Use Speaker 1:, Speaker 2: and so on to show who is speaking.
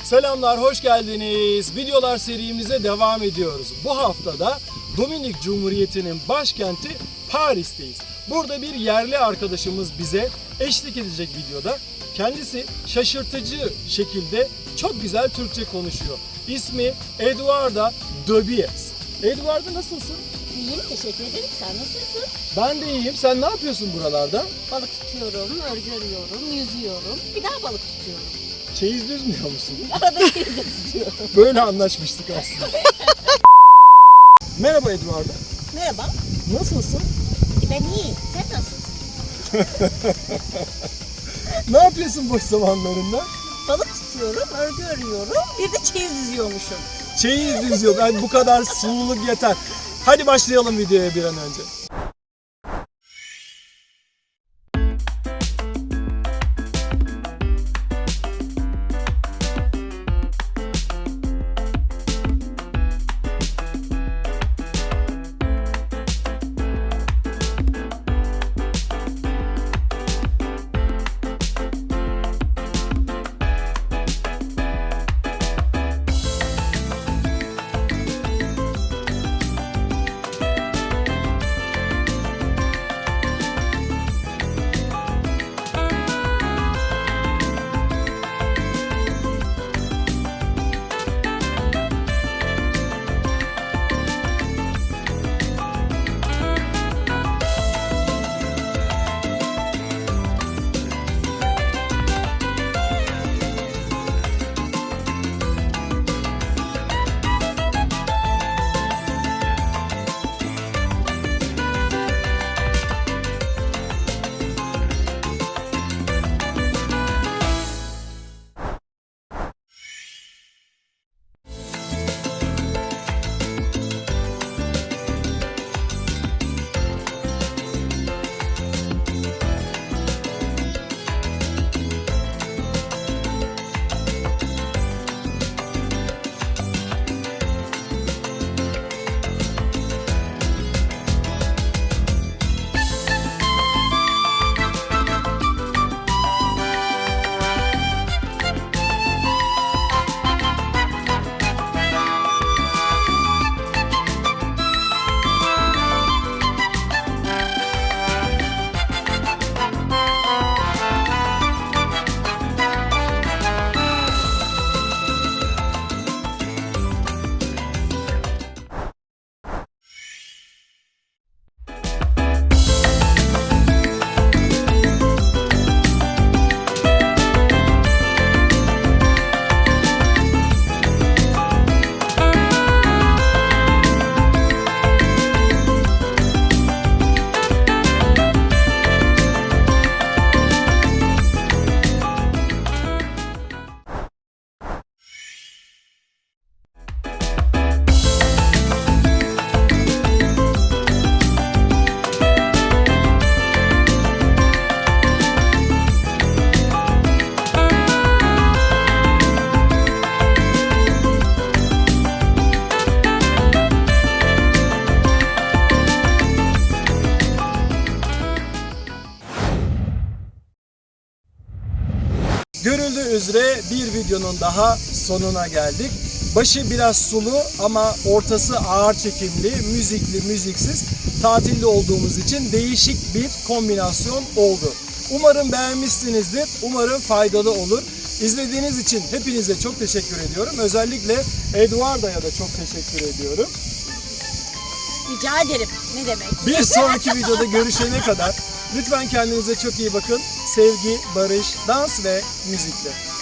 Speaker 1: Selamlar, hoş geldiniz. Videolar serimize devam ediyoruz. Bu haftada Dominik Cumhuriyeti'nin başkenti Paris'teyiz. Burada bir yerli arkadaşımız bize eşlik edecek videoda. Kendisi şaşırtıcı şekilde çok güzel Türkçe konuşuyor. İsmi Eduarda Dobies. Eduarda, nasılsın?
Speaker 2: İyiyim, teşekkür ederim. Sen nasılsın?
Speaker 1: Ben de iyiyim. Sen ne yapıyorsun buralarda?
Speaker 2: Balık tutuyorum, örgü örüyorum, yüzüyorum. Bir daha balık tutuyorum.
Speaker 1: Çeyiz düzmüyor musun?
Speaker 2: Arada çeyiz de tutuyorum.
Speaker 1: Böyle anlaşmıştık aslında. Merhaba Eduarda.
Speaker 2: Merhaba.
Speaker 1: Nasılsın?
Speaker 2: Ben iyiyim. Sen nasılsın?
Speaker 1: Ne yapıyorsun boş zamanlarında?
Speaker 2: Balık tutuyorum, örgü örüyorum. Bir de çeyiz düzüyormuşum.
Speaker 1: Çeyiz düzüyor. Yani bu kadar sululuk yeter. Hadi başlayalım videoya bir an önce. Görüldüğü üzere bir videonun daha sonuna geldik. Başı biraz sulu ama ortası ağır çekimli, müzikli, müziksiz, tatilde olduğumuz için değişik bir kombinasyon oldu. Umarım beğenmişsinizdir, umarım faydalı olur. İzlediğiniz için hepinize çok teşekkür ediyorum. Özellikle Eduarda'ya da çok teşekkür ediyorum.
Speaker 2: Rica ederim. Ne demek?
Speaker 1: Bir sonraki videoda görüşene kadar lütfen kendinize çok iyi bakın. Sevgi, barış, dans ve müzikle.